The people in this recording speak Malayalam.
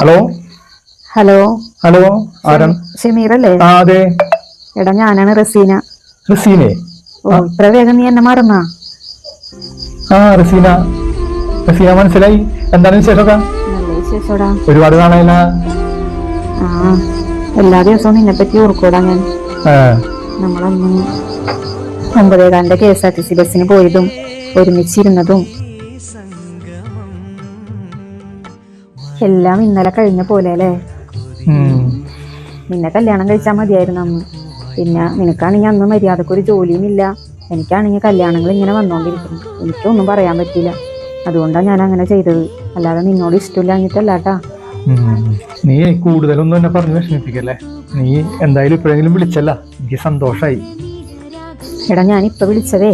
ഹലോ ഹലോ ഹലോ ആരാണ്? ഷമീറല്ലേ? ആ അതെ. എടാ ഞാനാണ് റസീന. റസീനെ? ഓ ഇത്ര വേഗം നീ എന്നെ മറന്നാ? റസീന റസീന മനസ്സിലായി. എന്താണ് വിശേഷമൊക്കെ? നല്ല വിശേഷോടാ. ഒരുപാട് നാളായില്ല. ആ എല്ലാ ദിവസവും നിന്നെ പറ്റി ഓർക്കൂടാ ഞാൻ. നമ്മളന്ന് 9:15 KSRTC ബസ്സിന് പോയതും ഒരുമിച്ചിരുന്നതും എല്ലാം ഇന്നലെ കഴിഞ്ഞ പോലെ അല്ലേ? നിന്നെ കല്യാണം കഴിച്ചാൽ മതിയായിരുന്നു അന്ന്. പിന്നെ നിനക്കാണെങ്കിൽ അന്ന് മര്യാദക്കൊരു ജോലിയും ഇല്ല, എനിക്കാണെങ്കിൽ കല്യാണങ്ങൾ ഇങ്ങനെ വന്നോണ്ടിരിക്കുന്നു. എനിക്കൊന്നും പറയാൻ പറ്റില്ല. അതുകൊണ്ടാണ് ഞാൻ അങ്ങനെ ചെയ്തത്, അല്ലാതെ നിന്നോട് ഇഷ്ടമില്ലാഞ്ഞിട്ടല്ലാട്ടാ. നീ കൂടുതലൊന്നും എന്നെ പറഞ്ഞ് വിഷമിപ്പിക്കല്ലേ. നീ എന്തായാലും ഇപ്പോഴെങ്കിലും വിളിച്ചല്ല, എനിക്ക് സന്തോഷായി. എടാ ഞാനിപ്പോ വിളിച്ചതേ